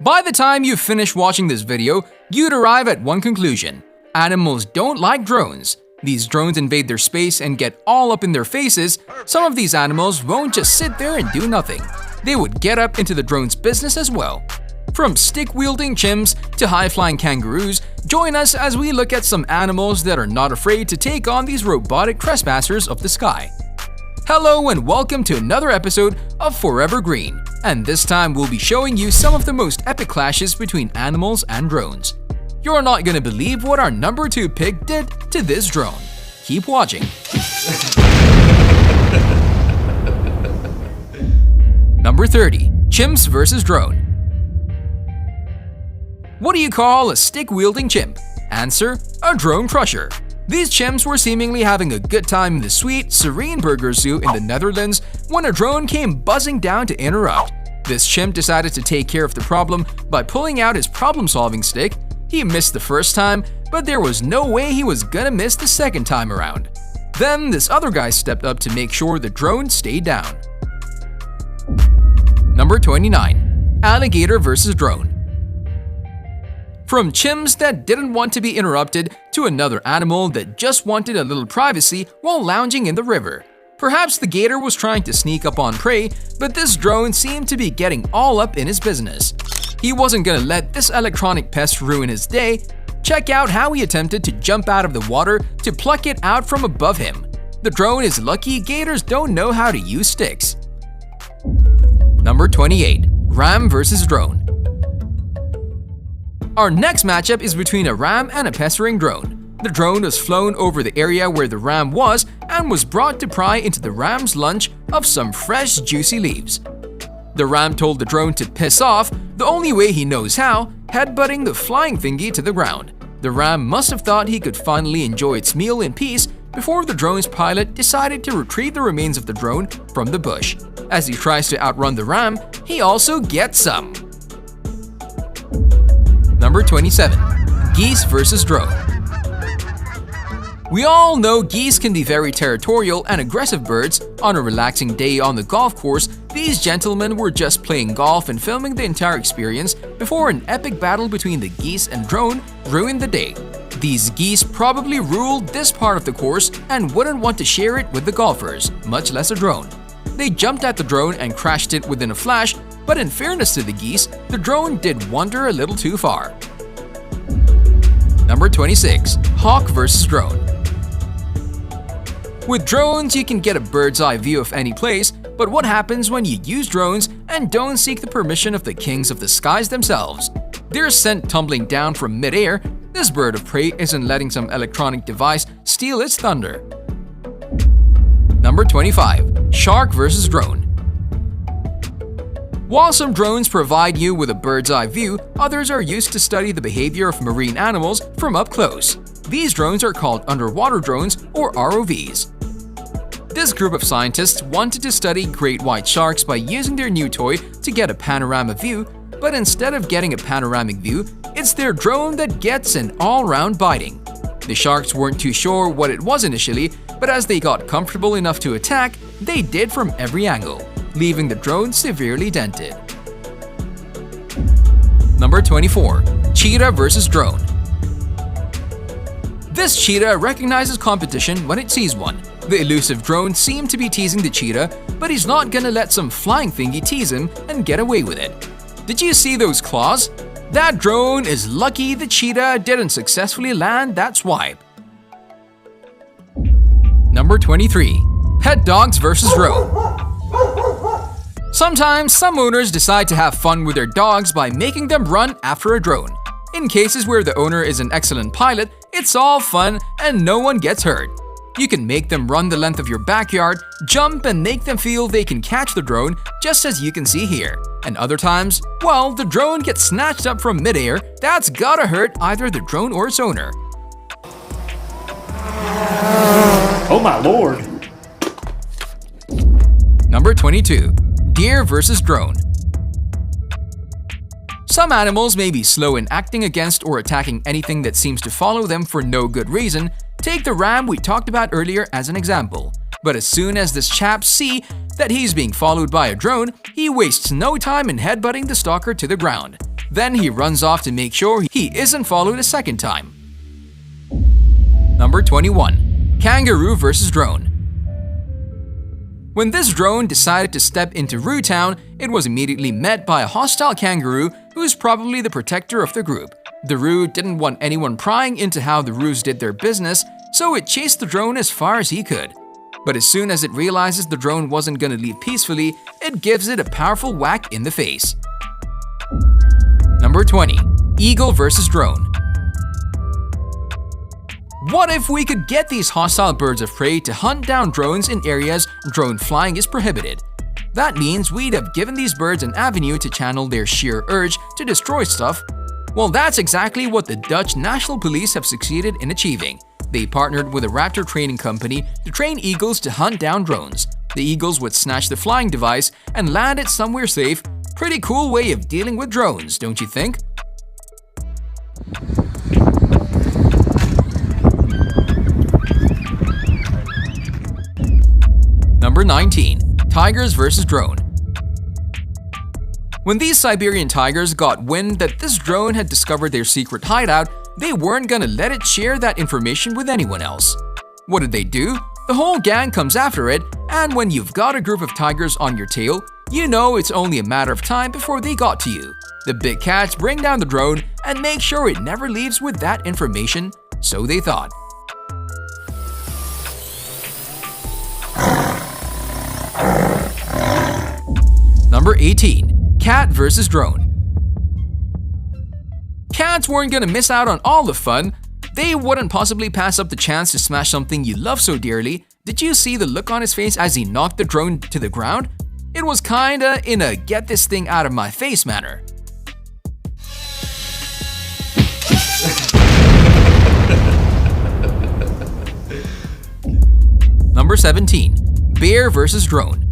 By the time you finish watching this video, you'd arrive at one conclusion. Animals don't like drones. These drones invade their space and get all up in their faces. Some of these animals won't just sit there and do nothing. They would get up into the drone's business as well. From stick-wielding chimps to high-flying kangaroos, join us as we look at some animals that are not afraid to take on these robotic trespassers of the sky. Hello and welcome to another episode of Forever Green, and this time we'll be showing you some of the most epic clashes between animals and drones. You're not gonna believe what our number 2 pick did to this drone. Keep watching. Number 30. Chimps vs. Drone. What do you call a stick-wielding chimp? Answer: a drone crusher. These chimps were seemingly having a good time in the sweet, serene burger zoo in the Netherlands when a drone came buzzing down to interrupt. This chimp decided to take care of the problem by pulling out his problem-solving stick. He missed the first time, but there was no way he was gonna miss the second time around. Then this other guy stepped up to make sure the drone stayed down. Number 29. Alligator vs. Drone. From chimps that didn't want to be interrupted to another animal that just wanted a little privacy while lounging in the river. Perhaps the gator was trying to sneak up on prey, but this drone seemed to be getting all up in his business. He wasn't gonna let this electronic pest ruin his day. Check out how he attempted to jump out of the water to pluck it out from above him. The drone is lucky gators don't know how to use sticks. Number 28. Ram vs. Drone. Our next matchup is between a ram and a pestering drone. The drone was flown over the area where the ram was and was brought to pry into the ram's lunch of some fresh, juicy leaves. The ram told the drone to piss off the only way he knows how, headbutting the flying thingy to the ground. The ram must have thought he could finally enjoy its meal in peace before the drone's pilot decided to retrieve the remains of the drone from the bush. As he tries to outrun the ram, he also gets some. Number 27. Geese vs. Drone. We all know geese can be very territorial and aggressive birds. On a relaxing day on the golf course, these gentlemen were just playing golf and filming the entire experience before an epic battle between the geese and drone ruined the day. These geese probably ruled this part of the course and wouldn't want to share it with the golfers, much less a drone. They jumped at the drone and crashed it within a flash, but in fairness to the geese, the drone did wander a little too far. Number 26. Hawk vs. Drone. With drones, you can get a bird's eye view of any place, but what happens when you use drones and don't seek the permission of the kings of the skies themselves? They're sent tumbling down from mid-air. This bird of prey isn't letting some electronic device steal its thunder. Number 25. Shark vs. Drone. While some drones provide you with a bird's eye view, others are used to study the behavior of marine animals from up close. These drones are called underwater drones or ROVs. This group of scientists wanted to study great white sharks by using their new toy to get a panorama view, but instead of getting a panoramic view, it's their drone that gets an all-round biting. The sharks weren't too sure what it was initially, but as they got comfortable enough to attack, they did from every angle, leaving the drone severely dented. Number 24. Cheetah vs. Drone. This cheetah recognizes competition when it sees one. The elusive drone seemed to be teasing the cheetah, but he's not gonna let some flying thingy tease him and get away with it. Did you see those claws? That drone is lucky the cheetah didn't successfully land that swipe. Number 23. Pet dogs vs. Drone. Sometimes some owners decide to have fun with their dogs by making them run after a drone. In cases where the owner is an excellent pilot, it's all fun and no one gets hurt. You can make them run the length of your backyard, jump and make them feel they can catch the drone, just as you can see here. And other times, well, the drone gets snatched up from midair. That's gotta hurt either the drone or its owner. Oh my lord! Number 22. Deer vs. Drone. Some animals may be slow in acting against or attacking anything that seems to follow them for no good reason. Take the ram we talked about earlier as an example. But as soon as this chap sees that he's being followed by a drone, he wastes no time in headbutting the stalker to the ground. Then he runs off to make sure he isn't followed a second time. Number 21. Kangaroo vs. Drone. When this drone decided to step into Roo Town, it was immediately met by a hostile kangaroo who's probably the protector of the group. The Roo didn't want anyone prying into how the Roos did their business, so it chased the drone as far as he could. But as soon as it realizes the drone wasn't gonna leave peacefully, it gives it a powerful whack in the face. Number 20. Eagle vs. Drone. What if we could get these hostile birds of prey to hunt down drones in areas drone flying is prohibited? That means we'd have given these birds an avenue to channel their sheer urge to destroy stuff. Well, that's exactly what the Dutch National Police have succeeded in achieving. They partnered with a raptor training company to train eagles to hunt down drones. The eagles would snatch the flying device and land it somewhere safe. Pretty cool way of dealing with drones, don't you think? Number 19. Tigers vs. Drone. When these Siberian tigers got wind that this drone had discovered their secret hideout, they weren't gonna let it share that information with anyone else. What did they do? The whole gang comes after it, and when you've got a group of tigers on your tail, you know it's only a matter of time before they got to you. The big cats bring down the drone and make sure it never leaves with that information, so they thought. Number 18. Cat vs. Drone. Cats weren't gonna miss out on all the fun. They wouldn't possibly pass up the chance to smash something you love so dearly. Did you see the look on his face as he knocked the drone to the ground? It was kinda in a get this thing out of my face manner. Number 17. Bear vs. Drone.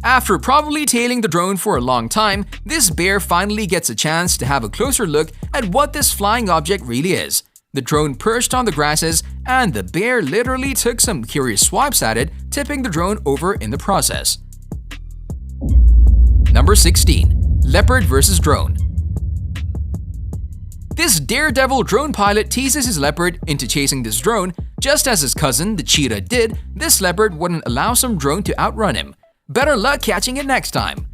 After probably tailing the drone for a long time, this bear finally gets a chance to have a closer look at what this flying object really is. The drone perched on the grasses, and the bear literally took some curious swipes at it, tipping the drone over in the process. Number 16. Leopard vs. Drone. This daredevil drone pilot teases his leopard into chasing this drone. Just as his cousin, the cheetah, did, this leopard wouldn't allow some drone to outrun him. Better luck catching it next time.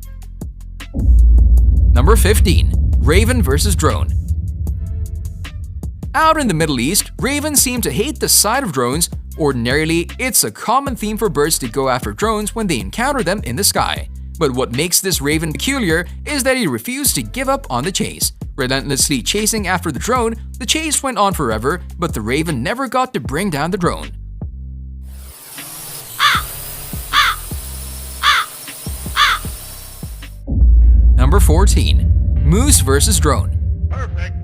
Number 15. Raven vs. Drone. Out in the Middle East, ravens seem to hate the sight of drones. Ordinarily, it's a common theme for birds to go after drones when they encounter them in the sky. But what makes this raven peculiar is that he refused to give up on the chase. Relentlessly chasing after the drone, the chase went on forever, but the raven never got to bring down the drone. Number 14. Moose vs. Drone. Perfect.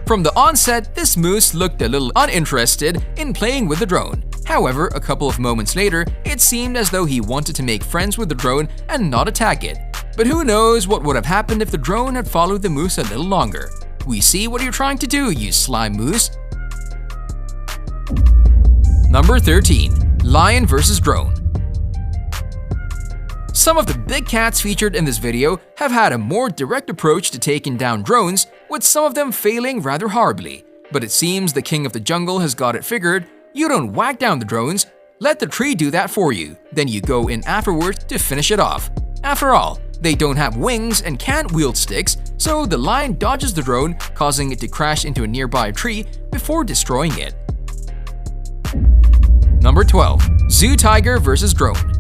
From the onset, this moose looked a little uninterested in playing with the drone. However, a couple of moments later, it seemed as though he wanted to make friends with the drone and not attack it. But who knows what would have happened if the drone had followed the moose a little longer. We see what you're trying to do, you sly moose. Number 13. Lion vs. Drone. Some of the big cats featured in this video have had a more direct approach to taking down drones, with some of them failing rather horribly. But it seems the king of the jungle has got it figured. You don't whack down the drones, let the tree do that for you. Then you go in afterwards to finish it off. After all, they don't have wings and can't wield sticks, so the lion dodges the drone, causing it to crash into a nearby tree before destroying it. Number 12. Zoo tiger vs. Drone.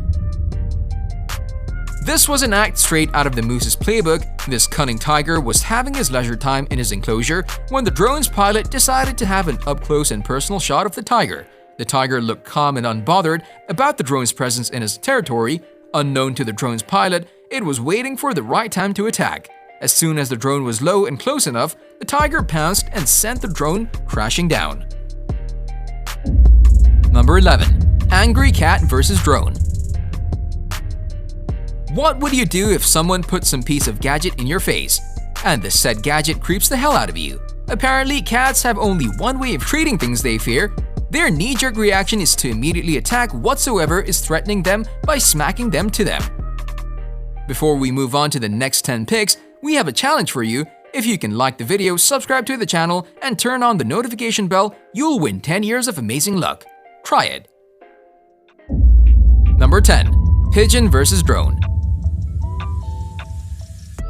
This was an act straight out of the moose's playbook. This cunning tiger was having his leisure time in his enclosure when the drone's pilot decided to have an up-close and personal shot of the tiger. The tiger looked calm and unbothered about the drone's presence in his territory. Unknown to the drone's pilot, it was waiting for the right time to attack. As soon as the drone was low and close enough, the tiger pounced and sent the drone crashing down. Number 11. Angry cat vs. Drone. What would you do if someone put some piece of gadget in your face, and the said gadget creeps the hell out of you? Apparently, cats have only one way of treating things they fear. Their knee-jerk reaction is to immediately attack whatsoever is threatening them by smacking them to them. Before we move on to the next 10 picks, we have a challenge for you. If you can like the video, subscribe to the channel, and turn on the notification bell, you'll win 10 years of amazing luck. Try it. Number 10. Pigeon vs. Drone.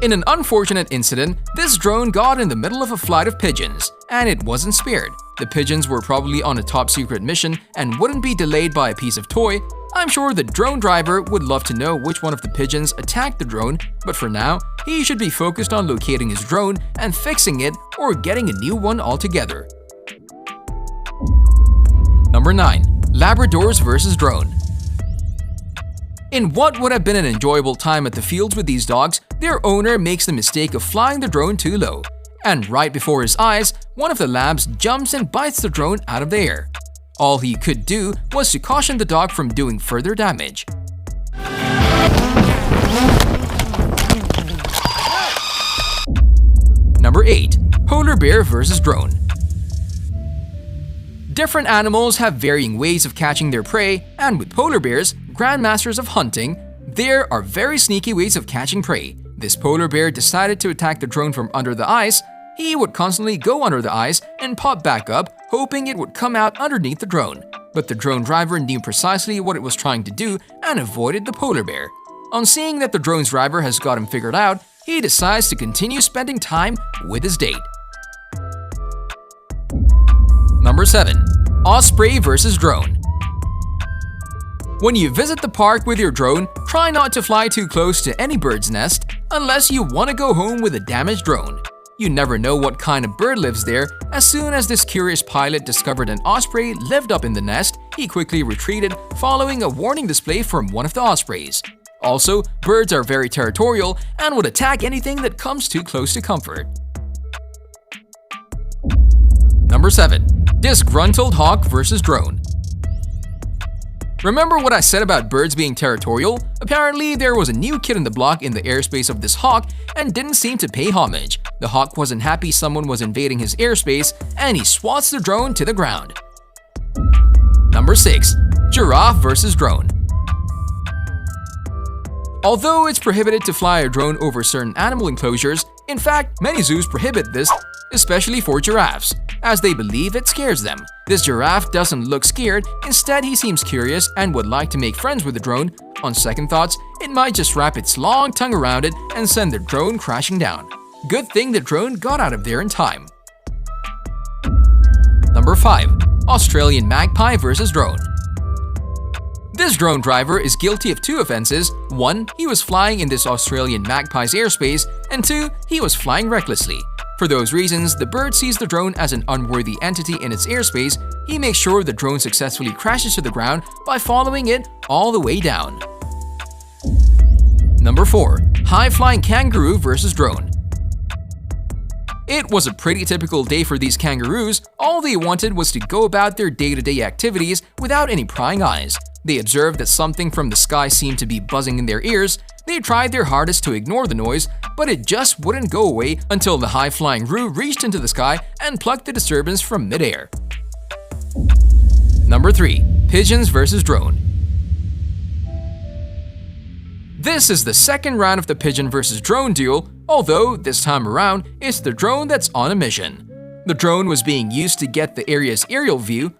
In an unfortunate incident, this drone got in the middle of a flight of pigeons, and it wasn't spared. The pigeons were probably on a top-secret mission and wouldn't be delayed by a piece of toy. I'm sure the drone driver would love to know which one of the pigeons attacked the drone, but for now, he should be focused on locating his drone and fixing it or getting a new one altogether. Number 9. Labradors vs. Drone. In what would have been an enjoyable time at the fields with these dogs, their owner makes the mistake of flying the drone too low. And right before his eyes, one of the labs jumps and bites the drone out of the air. All he could do was to caution the dog from doing further damage. Number 8. Polar bear vs. drone. Different animals have varying ways of catching their prey, and with polar bears, grandmasters of hunting, there are very sneaky ways of catching prey. This polar bear decided to attack the drone from under the ice. He would constantly go under the ice and pop back up, hoping it would come out underneath the drone. But the drone driver knew precisely what it was trying to do and avoided the polar bear. On seeing that the drone's driver has got him figured out, he decides to continue spending time with his date. Number 7. Osprey vs. drone. When you visit the park with your drone, try not to fly too close to any bird's nest unless you want to go home with a damaged drone. You never know what kind of bird lives there. As soon as this curious pilot discovered an osprey lived up in the nest, he quickly retreated following a warning display from one of the ospreys. Also, birds are very territorial and would attack anything that comes too close to comfort. Number 7. Disgruntled hawk vs. drone. Remember what I said about birds being territorial? Apparently, there was a new kid in the block in the airspace of this hawk and didn't seem to pay homage. The hawk wasn't happy someone was invading his airspace, and he swats the drone to the ground. Number 6. Giraffe vs. drone. Although it's prohibited to fly a drone over certain animal enclosures, in fact, many zoos prohibit this, especially for giraffes, as they believe it scares them. This giraffe doesn't look scared, instead he seems curious and would like to make friends with the drone. On second thoughts, it might just wrap its long tongue around it and send the drone crashing down. Good thing the drone got out of there in time. Number 5. Australian magpie vs. drone. This drone driver is guilty of 2 offenses. 1. He was flying in this Australian magpie's airspace, and 2. He was flying recklessly. For those reasons, the bird sees the drone as an unworthy entity in its airspace. He makes sure the drone successfully crashes to the ground by following it all the way down. Number 4. High-flying kangaroo vs. drone. It was a pretty typical day for these kangaroos. All they wanted was to go about their day-to-day activities without any prying eyes. They observed that something from the sky seemed to be buzzing in their ears. They tried their hardest to ignore the noise, but it just wouldn't go away until the high-flying roo reached into the sky and plucked the disturbance from midair. Number 3. Pigeons vs. drone. This is the second round of the pigeon vs. drone duel, although this time around, it's the drone that's on a mission. The drone was being used to get the area's aerial view.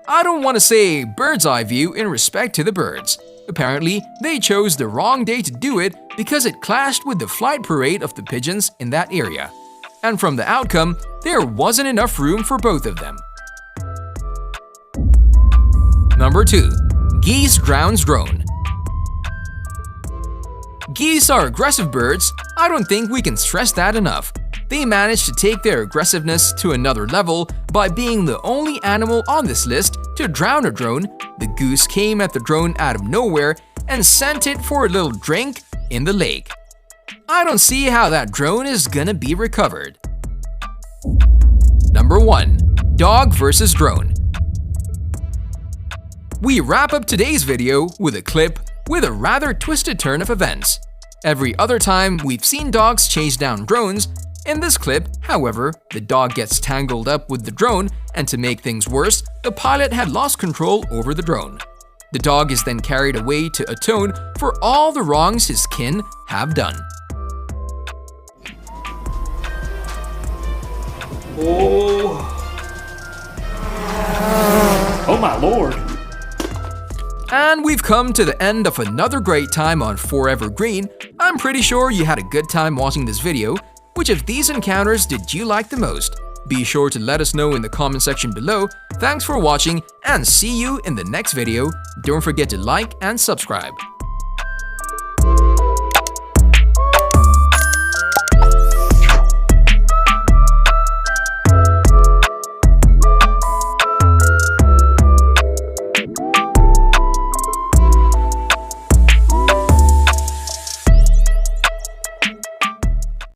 I don't want to say bird's eye view in respect to the birds. Apparently, they chose the wrong day to do it because it clashed with the flight parade of the pigeons in that area. And from the outcome, there wasn't enough room for both of them. Number 2. Geese drowns drone. Geese are aggressive birds. I don't think we can stress that enough. They managed to take their aggressiveness to another level by being the only animal on this list to drown a drone. The goose came at the drone out of nowhere and sent it for a little drink in the lake. I don't see how that drone is gonna be recovered. Number 1. Dog vs. drone. We wrap up today's video with a clip with a rather twisted turn of events. Every other time, we've seen dogs chase down drones. In this clip, however, the dog gets tangled up with the drone, and to make things worse, the pilot had lost control over the drone. The dog is then carried away to atone for all the wrongs his kin have done. Oh my lord. And we've come to the end of another great time on Forever Green. I'm pretty sure you had a good time watching this video. Which of these encounters did you like the most? Be sure to let us know in the comment section below. Thanks for watching and see you in the next video. Don't forget to like and subscribe.